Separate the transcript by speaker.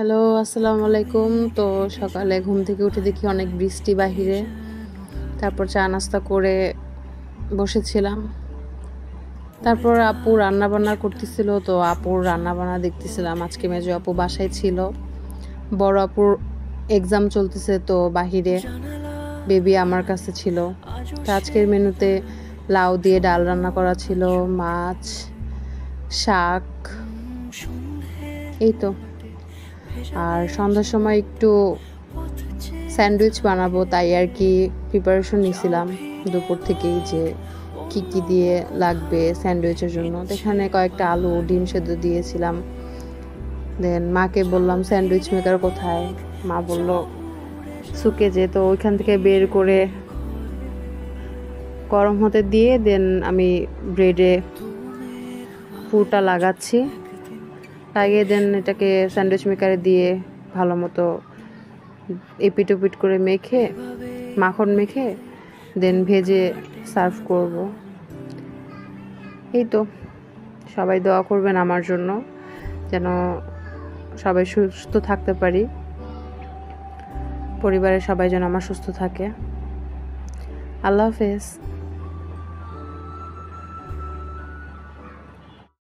Speaker 1: Hello, আসসালামু আলাইকুম। তো সকালে ঘুম থেকে উঠে দেখি অনেক বৃষ্টি বাহিরে। তারপর চা নাস্তা করে বসেছিলাম। তারপর আপু রান্নাবান্না করতেছিল, তো আপুর রান্নাবান্না দেখতেছিলাম। আজকে মেজো আপু বাসায় ছিল। বড় আপুর এক্সাম চলতেছে, তো বাহিরে বেবি আমার কাছে ছিল। তো আজকের মেনুতে লাউ দিয়ে ডাল রান্না করা ছিল, মাছ, শাক, এই তো। আর সন্ধ্যার সময় একটু স্যান্ডউইচ বানাবো, তাই আর কি প্রিপারেশন নিছিলাম দুপুর থেকেই, যে কি কি দিয়ে লাগবে স্যান্ডউইচের জন্য। এখানে কয়েকটা আলু, ডিম সেদ্ধ দিয়েছিলাম। দেন মাকে বললাম স্যান্ডউইচ মেকার কোথায়, মা বলল সুকে যে, তো ওইখান থেকে বের করে গরম হতে দিয়ে দেন আমি ব্রেডে পুরটা লাগাচ্ছি, লাগিয়ে দেন এটাকে স্যান্ডউইচ মেকারে দিয়ে ভালো মতো এপিট ওপিট করে মেখে, মাখন মেখে দেন ভেজে সার্ভ করব। এই তো, সবাই দোয়া করবেন আমার জন্য, যেন সবাই সুস্থ থাকতে পারি, পরিবারের সবাই যেন আমার সুস্থ থাকে। আল্লাহ হাফেজ।